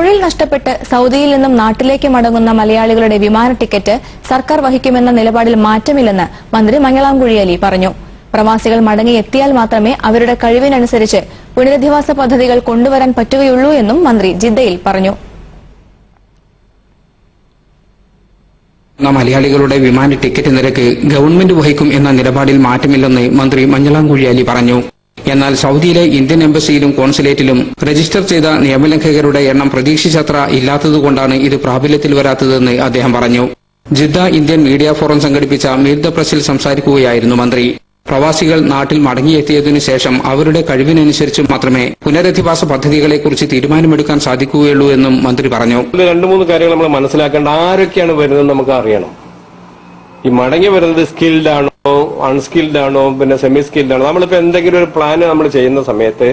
തൊഴിൽ നഷ്ടപ്പെട്ട് സൗദിയിൽ നിന്നും നാട്ടിലേക്ക് മടങ്ങുന്ന മലയാളികളുടെ വിമാന ടിക്കറ്റ് സർക്കാർ വഹിക്കുമെന്ന നിലപാടിൽ മാറ്റമില്ലെന്ന് മന്ത്രി മഞ്ഞളാം കുഴിയലി പറഞ്ഞു. പ്രവാസികൾ മടങ്ങിയെത്തിയാൽ മാത്രമേ അവരുടെ കഴിവിനനുസരിച്ച് പുനരധിവാസ പദ്ധതികൾ കൊണ്ടുവരാൻ പറ്റുകയുള്ളൂ എന്നും മന്ത്രി ജിദ്ദയിൽ പറഞ്ഞു. മലയാളികളുടെ വിമാന ടിക്കറ്റ് നിരക്ക് ഗവൺമെന്റ് വഹിക്കും എന്ന നിലപാടിൽ മാറ്റമില്ലെന്ന് മന്ത്രി മഞ്ഞളാം കുഴിയലി പറഞ്ഞു. എന്നാൽ സൗദിയിലെ ഇന്ത്യൻ എംബസിയിലും കോൺസുലേറ്റിലും രജിസ്റ്റർ ചെയ്ത നിയമലംഘകരുടെ എണ്ണം പ്രതീക്ഷിച്ചത്ര ഇല്ലാത്തതുകൊണ്ടാണ് ഇത് പ്രാബല്യത്തിൽ വരാത്തതെന്ന് അദ്ദേഹം പറഞ്ഞു. ജിദ്ദ ഇന്ത്യൻ മീഡിയ ഫോറം സംഘടിപ്പിച്ച മീറ്റ് ദ പ്രസിൽ സംസാരിക്കുകയായിരുന്നു മന്ത്രി. പ്രവാസികൾ നാട്ടിൽ മടങ്ങിയെത്തിയതിനു ശേഷം അവരുടെ കഴിവിനനുസരിച്ച് മാത്രമേ പുനരധിവാസ പദ്ധതികളെക്കുറിച്ച് തീരുമാനമെടുക്കാൻ സാധിക്കുകയുള്ളൂ എന്നും മന്ത്രി പറഞ്ഞു. 2-3 കാര്യങ്ങൾ നമ്മൾ മനസ്സിലാക്കേണ്ട. ആരൊക്കെയാണ് വരുന്നത് നമുക്ക് അറിയണം. ഈ മടങ്ങി വരുന്നത് സ്കിൽഡ് ആണോ, അൺസ്കിൽഡ് ആണോ, പിന്നെ സെമി സ്കിൽഡ് ആണോ? നമ്മളിപ്പോ എന്തെങ്കിലും ഒരു പ്ലാൻ നമ്മൾ ചെയ്യുന്ന സമയത്ത്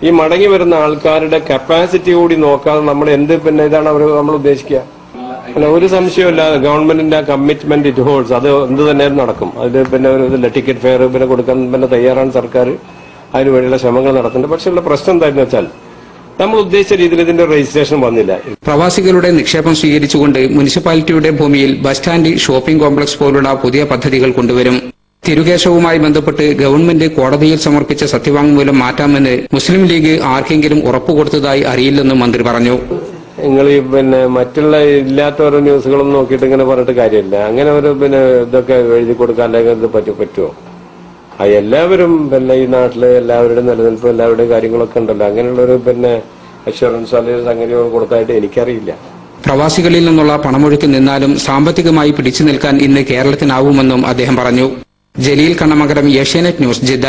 ഈ മടങ്ങി വരുന്ന ആൾക്കാരുടെ കപ്പാസിറ്റി കൂടി നോക്കാതെ നമ്മൾ ഇതാണ് നമ്മൾ ഉദ്ദേശിക്കുക. അല്ല, ഒരു സംശയമില്ല. ഗവൺമെന്റിന്റെ കമ്മിറ്റ്മെന്റ് ഇറ്റ് ഹോൾഡ്സ്. അത് എന്ത് തന്നെയാലും നടക്കും. അതിൽ പിന്നെ ഒരു ടിക്കറ്റ് ഫെയർ പിന്നെ കൊടുക്കാൻ പിന്നെ തയ്യാറാണ് സർക്കാർ. അതിനുവേണ്ടിയുള്ള ശ്രമങ്ങൾ നടത്തുന്നുണ്ട്. പക്ഷെ ഉള്ള പ്രശ്നം എന്താണെന്ന് വെച്ചാൽ നമ്മൾ ഉദ്ദേശിച്ച രീതിയിൽ ഇതിന്റെ രജിസ്ട്രേഷൻ വന്നില്ല. പ്രവാസികളുടെ നിക്ഷേപം സ്വീകരിച്ചുകൊണ്ട് മുനിസിപ്പാലിറ്റിയുടെ ഭൂമിയിൽ ബസ് സ്റ്റാൻഡ്, ഷോപ്പിംഗ് കോംപ്ലക്സ് പോലുള്ള പുതിയ പദ്ധതികൾ കൊണ്ടുവരും. തിരുകേശവുമായി ബന്ധപ്പെട്ട് ഗവൺമെന്റ് കോടതിയിൽ സമർപ്പിച്ച സത്യവാങ്മൂലം മാറ്റാമെന്ന് മുസ്ലിം ലീഗ് ആർക്കെങ്കിലും ഉറപ്പുകൊടുത്തതായി അറിയില്ലെന്നും മന്ത്രി പറഞ്ഞു. നിങ്ങൾ പിന്നെ മറ്റുള്ള ഇല്ലാത്ത ഓരോ ന്യൂസുകളൊന്നും നോക്കിയിട്ട് ഇങ്ങനെ പറഞ്ഞിട്ട് കാര്യമില്ല. അങ്ങനെ ഒരു ഇതൊക്കെ എഴുതി കൊടുക്കാൻ അല്ലെങ്കിൽ ഇത് പറ്റുമോ? എല്ലാവരും ഈ നാട്ടില് എല്ലാവരുടെയും നിലനിൽപ്പും എല്ലാവരുടെയും കാര്യങ്ങളൊക്കെ ഉണ്ടല്ലോ. അങ്ങനെയുള്ളൊരു അഷുറൻസ് അല്ലെങ്കിൽ സംഗതി കൊടുത്തായിട്ട് എനിക്കറിയില്ല. പ്രവാസികളിൽ നിന്നുള്ള പണമൊഴുക്ക് നിന്നാലും സാമ്പത്തികമായി പിടിച്ചു നിൽക്കാൻ ഇന്ന് കേരളത്തിനാവുമെന്നും അദ്ദേഹം പറഞ്ഞു. Jaleel Kannamangalam, Asianet news, Jeddah.